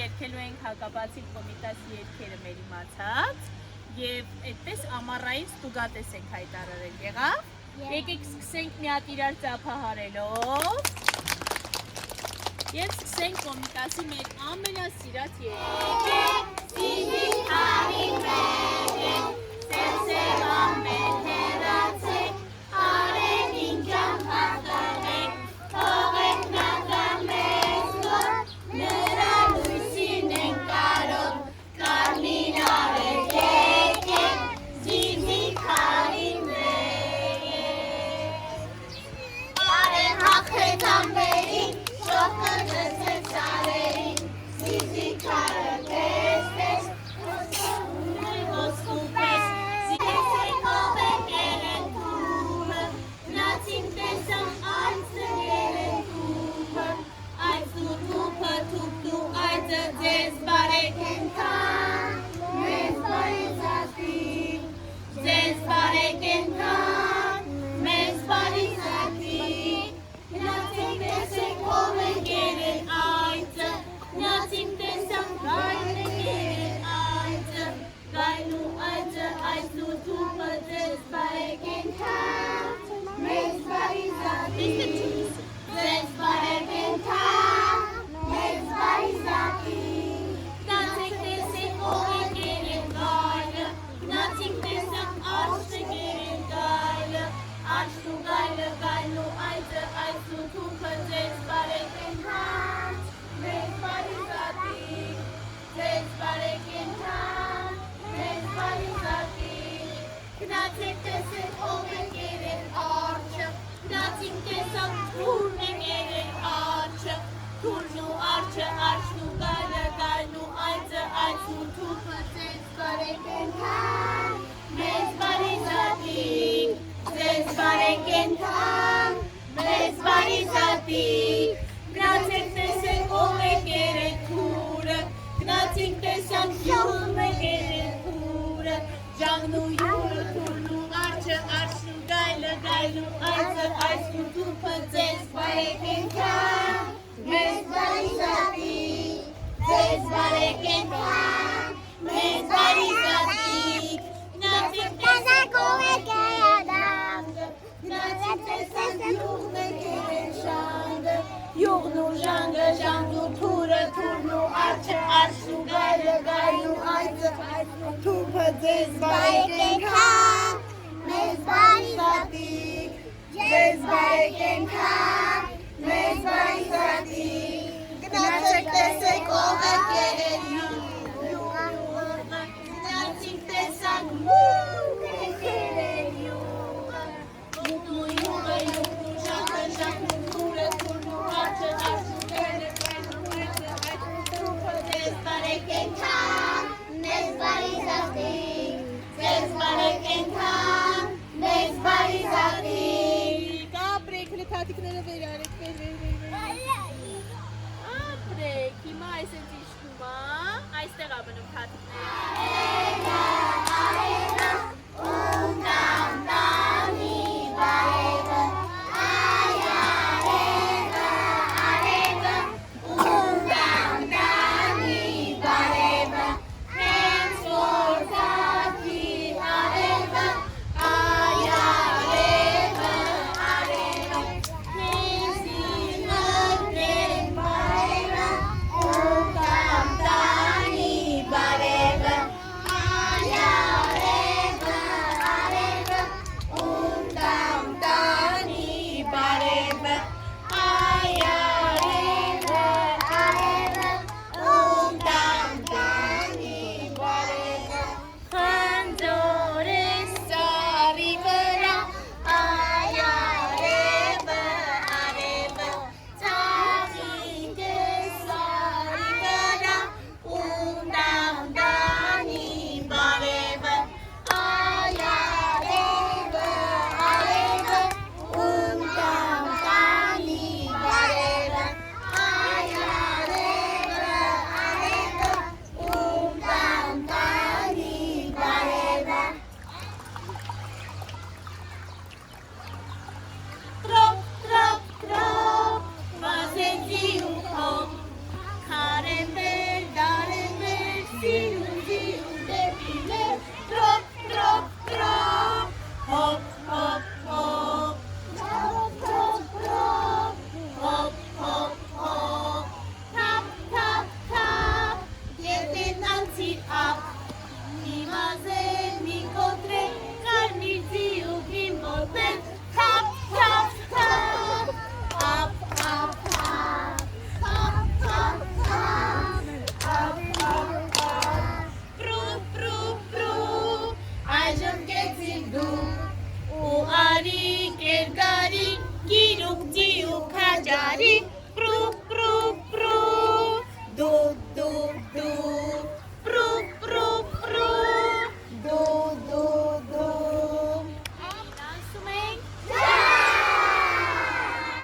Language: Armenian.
երկելու ենք հակաբացիկ կոմիտասի երկերը մեր իմացած և այդպես ամառային ստուգատես ենք հայտարարել, եղավ։ Եկեք սկսենք մի հատ իրար ծափահարելով և սկսենք կոմիտասի մեր ամենասիրած երկերը։ Սիզի հարին մեր ենք, սերսև ամբեր հեռացեք, արեն ինքան հաղթանեք, թողեք նատան մեզ որ, նրա լույսին ենք կարոտ, կարմիր արեք եկեք, զիզի հարին մեր ենք։ Արեն հաղթեց ամբերին, շողքը ջեցեց սարերին, զիզի քարը տեսպես, ոսկու պես, զիզեք ով եք երենքումը, նացին տեսամ այծը երենքումը, այծու թուպը թուպտու այծը ձեզ բարեք ենքան, մեզ բարի զատի, ձեզ բարեք ենքան, մեզ բարի զատի, նացին տեսեք ով եք երեն այծը, նացին տեսամ գայլը երեն այծը, գայլու այծը այծու թուպը ձեզ բարեք ենքան, մեզ բարի զատի, ձեզ բարեք ենքան, մեզ բարի զատի, գնացեք տեսեք ով եք երեն գայլը, գնացինք տեսամ արջը երեն գայլը, արջու գայլը, գայլու այծը, այծու թուպը ձեզ բարեք ենքան, մեզ բարի զատի, ձեզ բարեք ենքան, մեզ բարի զատի, գնացեք տեսեք ով եք երեն արջը, գնացինք տեսամ թուրն եք երեն արջը, թուրն ու արջը, արջն ու գայլը, գայլն ու այծը, այծու թուպը ձեզ բարեք ենքան, մեզ բարի զատի, ձեզ բարեք ենքան, մեզ բարի զատի, գնացեք տեսեք ով եք երեն թուրը, գնացինք տեսամ յուղն եք երեն թուրը, ժանգն ու յուղը, թուրն ու արջը, արջն ու գայլը, գայլն ու այծը, այծու թուպը ձեզ բարեք ենքան, մեզ բարի զատի, ձեզ բարեք ենքան, մեզ բարի զատի, գնացեք տեսեք ով եք երեն անգը, գնացեք տեսեք յուղն եք երեն շանգը, յուղն ու ժանգը, ժանգն ու թուրը, թուրն ու արջը, արջն ու գայլը, գայլն ու այծը, այծու թուպը ձեզ բարեք ենքան, մեզ բարի զատի, ձեզ բարեք ենքան, մեզ բարի զատի, գնացեք տեսեք ով եք երեն յուղը, գնացինք տեսանք մուկ եք երեն յուղը, մուկն ու յուղը, յուղն ու ժանգը, ժանգն ու թուրը, թուրն ու արջը, արջն ու գայլը, գայլն ու այծը, այծու թուպը ձեզ բարեք ենքան, մեզ բարի զատի, ձեզ բարեք ենքան, մեզ բարի զատի, կապրեք, լթատիկները վեր արեք, վեր, ապրեք, հիմա այս ենք Արի